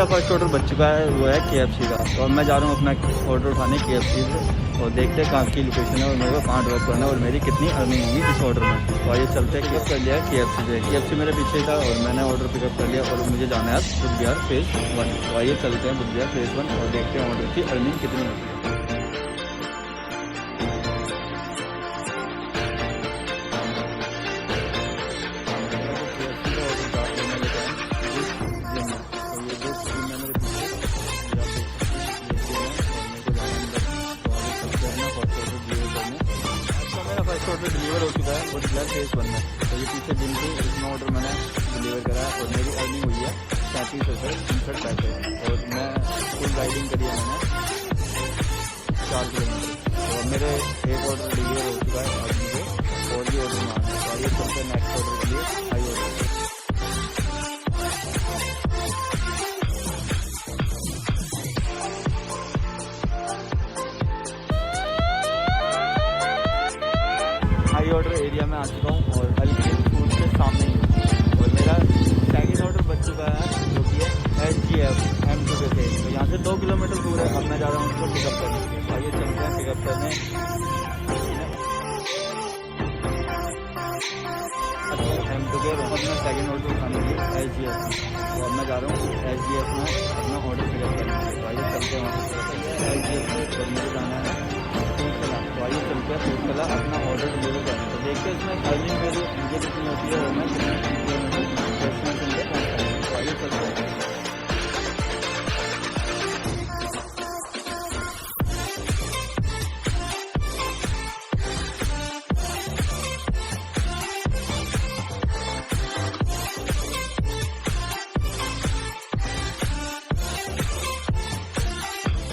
मेरा first order बच चुका है, वो है KFC का। तो अब मैं जा रहा हूँ अपना ऑर्डर उठाने KFC से, और देखते हैं कहाँ की लोकेशन है और मेरे को कहाँ ड्रॉप करना है और मेरी कितनी अर्निंग होगी इस ऑर्डर में। तो आइए चलते हैं। पिकअप कर लिया है KFC से, KFC मेरे पीछे था और मैंने ऑर्डर पिकअप कर लिया और मुझे जाना है बुद्ध विहार फेज़ 1। तो आइए चलते हैं बुद्ध विहार फेज़ 1 और देखते हैं ऑर्डर की अर्निंग कितनी होती है। ऑर्डर डिलीवर हो चुका है और ब्लैक फेस 1 में। तो ये पीछे दिन से इतना ऑर्डर मैंने डिलीवर करा है और मेरी अर्निंग हुई है 37,59 और मैं फुल राइडिंग करी है मैंने 4 किलोमीटर। तो अब मेरे एक ऑर्डर डिलीवर हो चुका है और मुझे और भी ऑर्डर मांगना है। तो आइए चलते हैं नेक्स्ट ऑर्डर के लिए। High order high order area में आ चुका हूँ और अलीगंज स्कूल के सामने ही हूँ। और मेरा सेकंड ऑर्डर बच चुका है जो कि है SGF M2 के से। तो यहाँ से 2 किलोमीटर दूर है। अब मैं जा रहा हूँ उसको पिकअप करने। तो आइए चलते हैं पिकअप करने। M2 के और मैं सेकंड ऑर्डर उठाने के लिए SGF। तो अब मैं जा रहा हूँ SGF में अपना ऑर्डर पिकअप करने। तो आइए चलते हैं वहाँ से SGF में और मुझे जाना है। तो आइए चलते हैं फूडकला अपना ऑर्डर डिलीवर करने। तो देखते हैं इसमें अर्निंग मेरी मुझे कितनी होती है और मैं कितने किलोमीटर पहुँचता हूँ। तो आइए चलते हैं।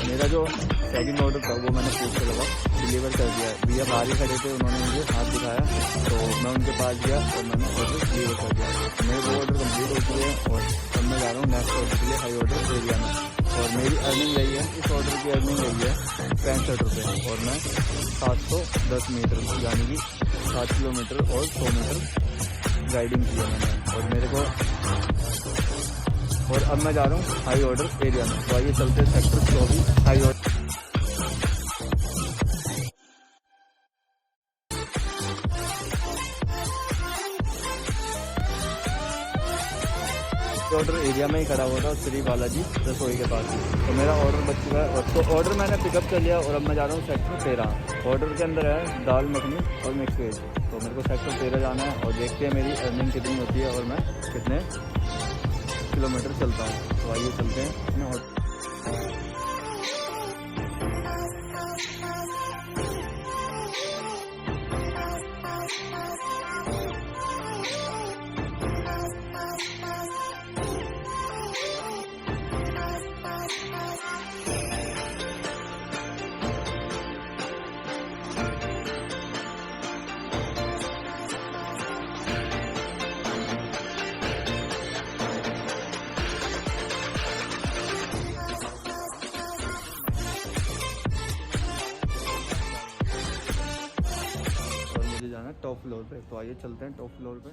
मेरा जो सेकंड ऑर्डर था वो मैंने फूड के लगा डिलीवर कर दिया है। भैया बाहर ही खड़े थे, उन्होंने मुझे हाथ दिखाया तो मैं उनके पास गया और मैंने ऑर्डर डिलीवर कर दिया। मेरे वो ऑर्डर कंप्लीट हो चुके हैं और अब मैं जा रहा हूँ नेक्स्ट ऑर्डर के लिए हाई ऑर्डर एरिया में। और मेरी अर्निंग रही है, इस ऑर्डर की अर्निंग रही है 65 रुपये और मैं 710 मीटर यानी कि 7 किलोमीटर और 100 मीटर राइडिंग की है मैंने। और मेरे को और अब मैं जा रहा हूँ हाई ऑर्डर एरिया में। तो आइए चलते हैं सेक्टर 24 हाई ऑर्डर एरिया में ही खड़ा हुआ था श्री बालाजी रसोई के पास। तो मेरा ऑर्डर बच चुका है और तो ऑर्डर मैंने पिकअप कर लिया और अब मैं जा रहा हूँ सेक्टर 13। ऑर्डर के अंदर है दाल मखनी और मिक्स वेज। तो मेरे को सेक्टर 13 जाना है और देखते हैं मेरी अर्निंग कितनी होती है और मैं कितने किलोमीटर चलता हूँ। तो आइए चलते हैं अपने ऑर्डर। जाना टॉप फ्लोर पे। तो आइए चलते हैं टॉप फ्लोर पे।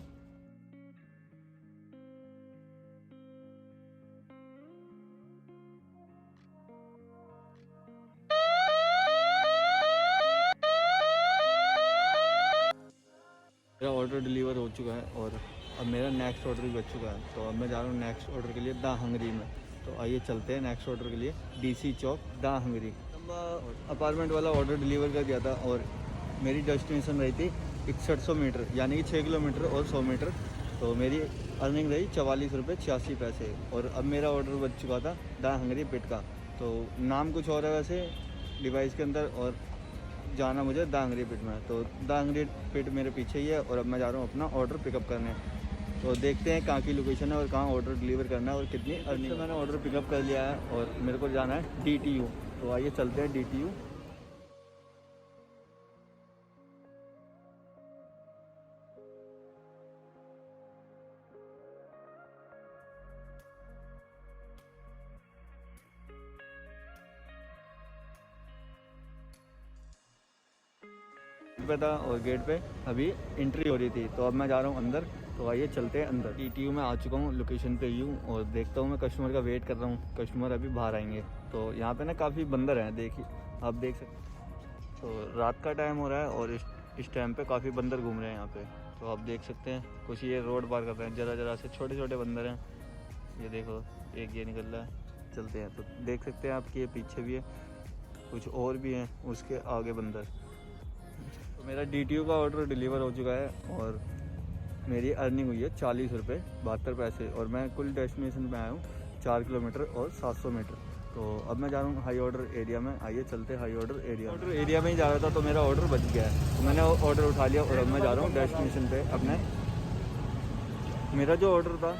मेरा ऑर्डर डिलीवर हो चुका है और अब मेरा नेक्स्ट ऑर्डर भी बच चुका है। तो अब मैं जा रहा हूँ नेक्स्ट ऑर्डर के लिए द हंगरी में। तो आइए चलते हैं नेक्स्ट ऑर्डर के लिए DC Chowk the Hungary. Apartment वाला ऑर्डर डिलीवर कर दिया था और मेरी डेस्टिनेशन रही थी 6100 मीटर यानी कि 6 किलोमीटर और 100 मीटर। तो मेरी अर्निंग रही 44 रुपये 86 पैसे। और अब मेरा ऑर्डर बच चुका था द हंगरी पिट का। तो नाम कुछ और है वैसे डिवाइस के अंदर और जाना मुझे द हंगरी पिट में। तो द हंगरी पिट मेरे पीछे ही है और अब मैं जा रहा हूँ अपना ऑर्डर पिकअप करने। तो देखते हैं कहाँ की लोकेशन है और कहाँ ऑर्डर डिलीवर करना है और कितनी अर्निंग। तो मैंने ऑर्डर पिकअप कर लिया है और मेरे को जाना है DTU। तो आइए चलते हैं DTU। पे था और गेट पे अभी एंट्री हो रही थी। तो अब मैं जा रहा हूँ अंदर तो आइए चलते हैं अंदर। DTU में आ चुका हूँ, लोकेशन पे ही हूँ और देखता हूँ मैं कस्टमर का वेट कर रहा हूँ। कस्टमर अभी बाहर आएंगे। तो यहाँ पे ना काफ़ी बंदर हैं, देखिए आप देख सकते हैं। तो रात का टाइम हो रहा है और इस टाइम पे काफ़ी बंदर घूम रहे हैं यहाँ पे। तो आप देख सकते हैं कुछ ये रोड पार कर रहे हैं, ज़रा से छोटे छोटे बंदर हैं। ये देखो एक ये निकल रहा है, चलते हैं। तो देख सकते हैं आपके पीछे भी है, कुछ और भी हैं उसके आगे बंदर। तो मेरा DTU का ऑर्डर डिलीवर हो चुका है और मेरी अर्निंग हुई है 40 रुपये 72 पैसे और मैं कुल डेस्टिनेशन पे आया हूँ 4 किलोमीटर और 700 मीटर। तो अब मैं जा रहा हूँ हाई ऑर्डर एरिया में। आइए चलते हैं हाई ऑर्डर एरिया में ही जा रहा था, तो मेरा ऑर्डर बच गया है। तो मैंने ऑर्डर उठा लिया और अब मैं जा रहा हूँ डेस्टिनेशन पे अपने। मेरा जो ऑर्डर था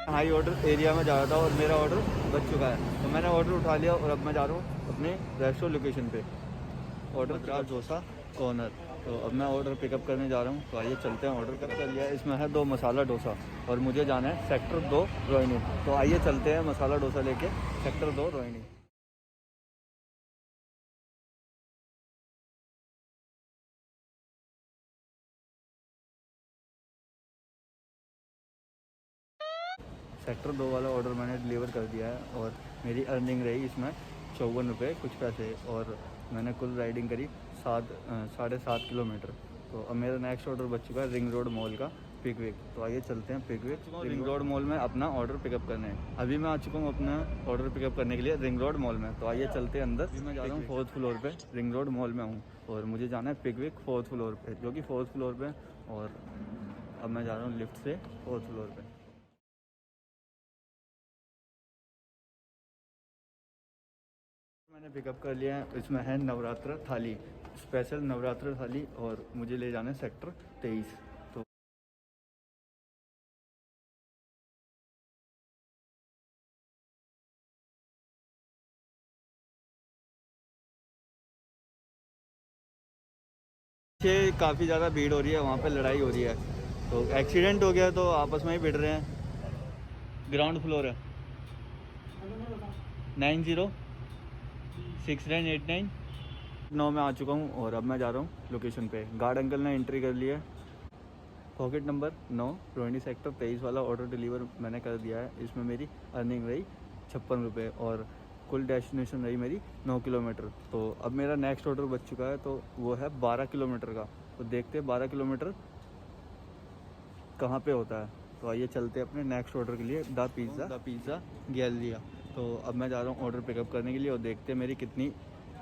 हाई ऑर्डर एरिया में जा रहा था और मेरा ऑर्डर बच चुका है। तो मैंने ऑर्डर उठा लिया और अब मैं जा रहा हूँ अपने रेस्टोरेंट लोकेशन पे। ऑर्डर करा डोसा कॉर्नर। तो अब मैं ऑर्डर पिकअप करने जा रहा हूँ। तो आइए चलते हैं। ऑर्डर कर लिया है, इसमें है 2 मसाला डोसा और मुझे जाना है सेक्टर 2 रोहिणी। तो आइए चलते हैं मसाला डोसा लेके सेक्टर 2 रोहिणी। सेक्टर 2 वाला ऑर्डर मैंने डिलीवर कर दिया है और मेरी अर्निंग रही इसमें 54 रुपये कुछ पैसे और मैंने कुल राइडिंग करी 7.5 किलोमीटर। तो अब मेरा नेक्स्ट ऑर्डर बच चुका है रिंग रोड मॉल का पिकविक। तो आइए चलते हैं पिकविक रिंग रोड मॉल में अपना ऑर्डर पिकअप करने। अभी मैं आ चुका हूँ अपना ऑर्डर पिकअप करने के लिए रिंग रोड मॉल में। तो आइए चलते हैं अंदर। अभी मैं जा रहा हूँ 4th फ्लोर पे, रिंग रोड मॉल में हूँ और मुझे जाना है पिकविक 4th फ्लोर पे, जो कि 4th फ्लोर पे। और अब मैं जा रहा हूँ लिफ्ट से 4th फ्लोर पे। मैंने पिकअप कर लिया है, इसमें है नवरात्र थाली, स्पेशल नवरात्र थाली और मुझे ले जाना है सेक्टर 23। तो ये काफ़ी ज़्यादा भीड़ हो रही है, वहाँ पे लड़ाई हो रही है। तो एक्सीडेंट हो गया तो आपस में ही भिड़ रहे हैं। ग्राउंड फ्लोर है 906989 9 में आ चुका हूँ और अब मैं जा रहा हूँ लोकेशन पे। गार्ड अंकल ने एंट्री कर लिया है। पॉकेट नंबर 9 रोहिणी सेक्टर 23 वाला ऑर्डर डिलीवर मैंने कर दिया है। इसमें मेरी अर्निंग रही 56 रुपये और कुल डेस्टिनेशन रही मेरी 9 किलोमीटर। तो अब मेरा नेक्स्ट ऑर्डर बच चुका है, तो वो है 12 किलोमीटर का। तो देखते हैं 12 किलोमीटर कहाँ पे होता है। तो आइए चलते हैं अपने नेक्स्ट ऑर्डर के लिए, द पिज़्ज़ा गैलरिया। तो अब मैं जा रहा हूँ ऑर्डर पिकअप करने के लिए और देखते हैं मेरी कितनी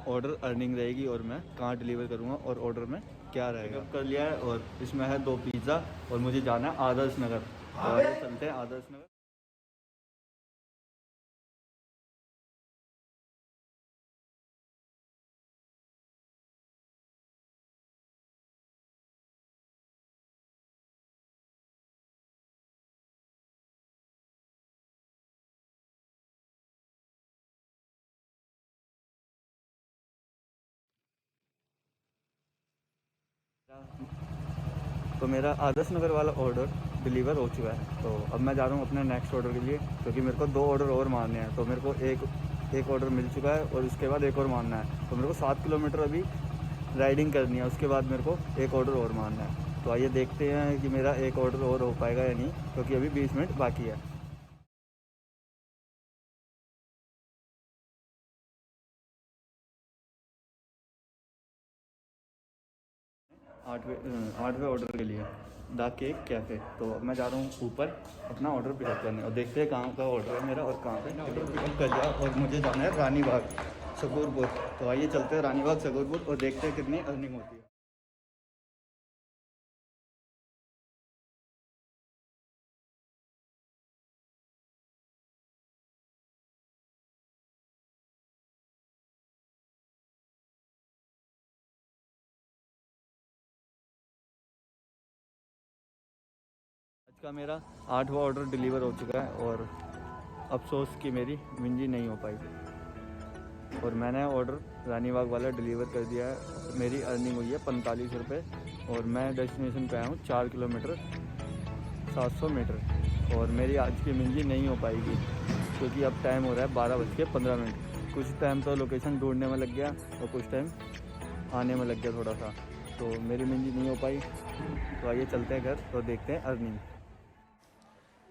ऑर्डर अर्निंग रहेगी और मैं कहाँ डिलीवर करूँगा और ऑर्डर में क्या रहेगा। पिकअप कर लिया है और इसमें है 2 पिज़्ज़ा और मुझे जाना है आदर्श नगर। तो आइए चलते हैं आदर्श नगर। तो मेरा आदर्श नगर वाला ऑर्डर डिलीवर हो चुका है। तो अब मैं जा रहा हूँ अपने नेक्स्ट ऑर्डर के लिए, क्योंकि मेरे को 2 ऑर्डर और मारने हैं। तो मेरे को एक ऑर्डर मिल चुका है और उसके बाद एक और मारना है। तो मेरे को 7 किलोमीटर अभी राइडिंग करनी है, उसके बाद मेरे को एक ऑर्डर और मारना है। तो आइए देखते हैं कि मेरा एक ऑर्डर और हो पाएगा या नहीं, क्योंकि अभी 20 मिनट बाकी है। 8वें ऑर्डर के लिए द केक कैफ़े। तो अब मैं जा रहा हूँ ऊपर अपना ऑर्डर पिकअप करने और देखते हैं कहाँ का ऑर्डर है मेरा और कहाँ पे ऑर्डर पिकअप कर लिया। और मुझे जाना है रानी बाग शकूरपुर। तो आइए चलते हैं रानी बाग शकूरपुर और देखते हैं कितनी अर्निंग होती है। आज का मेरा 8वां ऑर्डर डिलीवर हो चुका है और अफसोस कि मेरी मिंजी नहीं हो पाई। और मैंने ऑर्डर रानी बाग वाला डिलीवर कर दिया है। मेरी अर्निंग हुई है 45 रुपये और मैं डेस्टिनेशन पे आया हूँ 4 किलोमीटर 700 मीटर। और मेरी आज की मिंजी नहीं हो पाएगी, क्योंकि अब टाइम हो रहा है 12:15। कुछ टाइम तो लोकेशन ढूंढने में लग गया और कुछ टाइम आने में लग गया थोड़ा सा। तो मेरी मिंजी नहीं हो पाई। तो आइए चलते हैं घर, तो देखते हैं अर्निंग।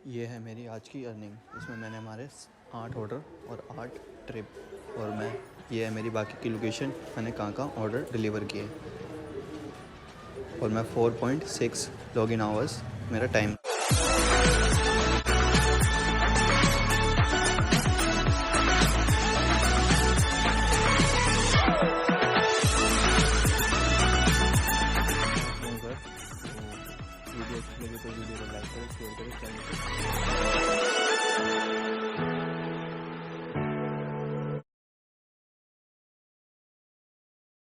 ये है मेरी आज की अर्निंग। इसमें मैंने हमारे 8 ऑर्डर और 8 ट्रिप, और ये है मेरी बाकी की लोकेशन, मैंने कहाँ ऑर्डर डिलीवर किए, और मैं 4.6 लॉगिन आवर्स मेरा टाइम। वीडियो अच्छी लगे तो वीडियो को लाइक करें, शेयर करें, चैनल को